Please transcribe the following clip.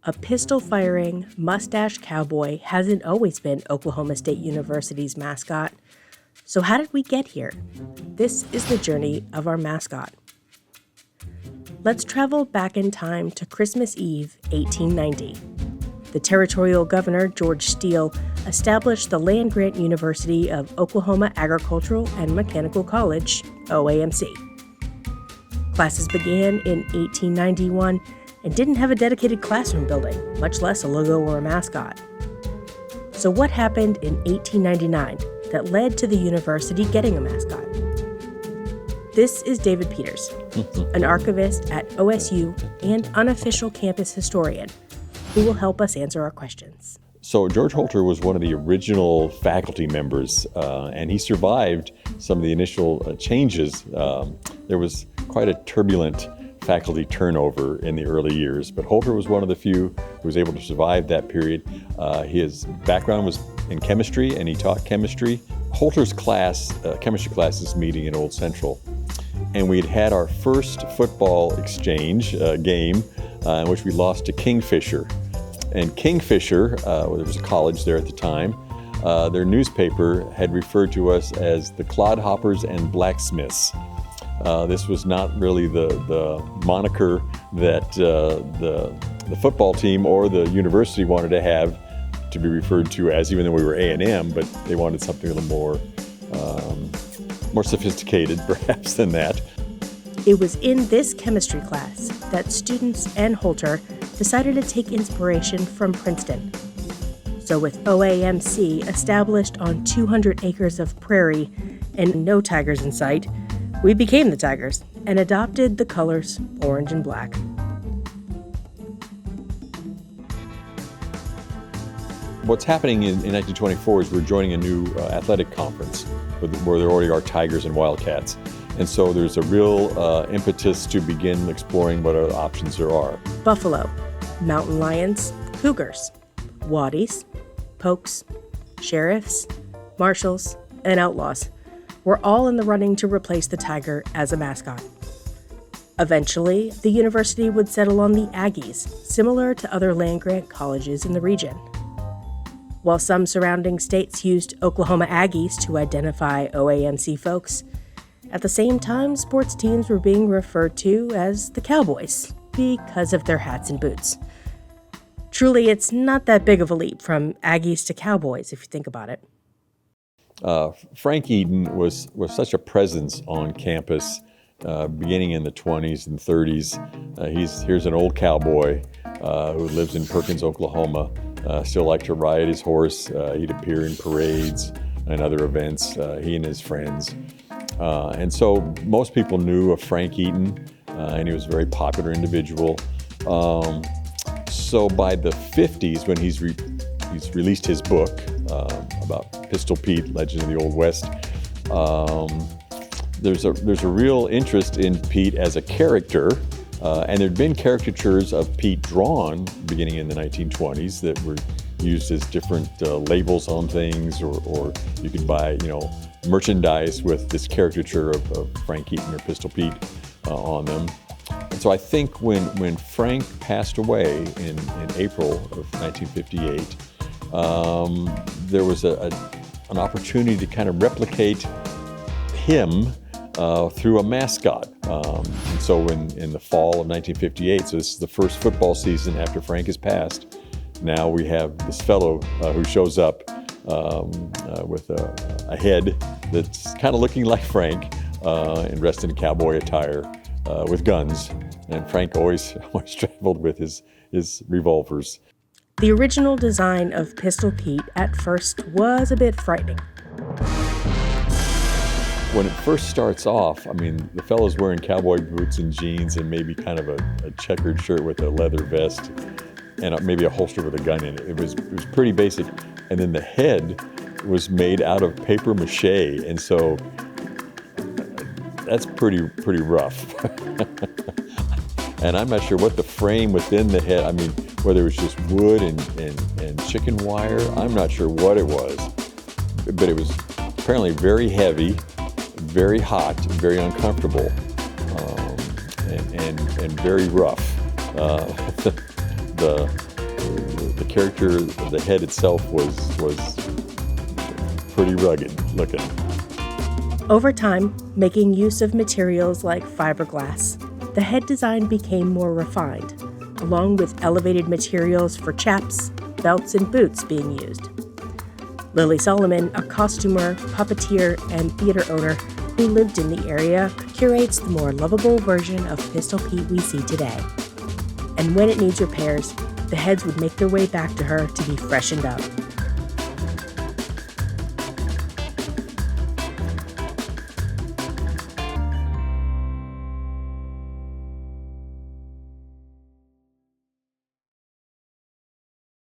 A pistol-firing, mustache cowboy hasn't always been Oklahoma State University's mascot. So how did we get here? This is the journey of our mascot. Let's travel back in time to Christmas Eve, 1890. The territorial governor, George Steele, established the land-grant University of Oklahoma Agricultural and Mechanical College, OAMC. Classes began in 1891 and didn't have a dedicated classroom building, much less a logo or a mascot. So what happened in 1899 that led to the university getting a mascot? This is David Peters, an archivist at OSU and unofficial campus historian, who will help us answer our questions. So George Holter was one of the original faculty members, and he survived some of the initial changes. There was quite a turbulent faculty turnover in the early years, but Holter was one of the few who was able to survive that period. His background was in chemistry, and he taught chemistry. Holter's chemistry class is meeting in Old Central, and we'd had our first football exchange game in which we lost to Kingfisher. And Kingfisher, there was a college there at the time, their newspaper had referred to us as the Clodhoppers and Blacksmiths. This was not really the moniker that the football team or the university wanted to have to be referred to as, even though we were A&M, but they wanted something a little more sophisticated, perhaps, than that. It was in this chemistry class that students and Holter decided to take inspiration from Princeton. So with OAMC established on 200 acres of prairie and no tigers in sight, we became the Tigers and adopted the colors orange and black. What's happening in 1924 is we're joining a new athletic conference where there already are Tigers and Wildcats. And so there's a real impetus to begin exploring what other options there are. Buffalo, mountain lions, cougars, waddies, pokes, sheriffs, marshals, and outlaws were all in the running to replace the tiger as a mascot. Eventually, the university would settle on the Aggies, similar to other land-grant colleges in the region. While some surrounding states used Oklahoma Aggies to identify OAMC folks, at the same time, sports teams were being referred to as the Cowboys because of their hats and boots. Truly, it's not that big of a leap from Aggies to Cowboys, if you think about it. Frank Eden was such a presence on campus beginning in the 20s and 30s. Here's an old cowboy who lives in Perkins, Oklahoma. Still liked to ride his horse. He'd appear in parades and other events, he and his friends. And so most people knew of Frank Eden, and he was a very popular individual. So by the 50s, when he's released his book about Pistol Pete, Legend of the Old West, there's a real interest in Pete as a character, and there'd been caricatures of Pete drawn beginning in the 1920s that were used as different labels on things, or you could buy, merchandise with this caricature of Frank Eaton or Pistol Pete on them. And so I think when Frank passed away in April of 1958, there was an opportunity to kind of replicate him through a mascot. And so in the fall of 1958, so this is the first football season after Frank has passed, now we have this fellow who shows up with a head that's kind of looking like Frank and dressed in cowboy attire with guns. And Frank always traveled with his revolvers. The original design of Pistol Pete at first was a bit frightening. When it first starts off, the fellow's wearing cowboy boots and jeans and maybe kind of a checkered shirt with a leather vest and maybe a holster with a gun in it. It was pretty basic. And then the head was made out of paper mache, and so that's pretty rough. And I'm not sure what the frame within the head, whether it was just wood and chicken wire, I'm not sure what it was. But it was apparently very heavy, very hot, very uncomfortable, and very rough. the character, the head itself was pretty rugged looking. Over time, making use of materials like fiberglass, the head design became more refined, along with elevated materials for chaps, belts, and boots being used. Lily Solomon, a costumer, puppeteer, and theater owner who lived in the area, curates the more lovable version of Pistol Pete we see today. And when it needs repairs, the heads would make their way back to her to be freshened up,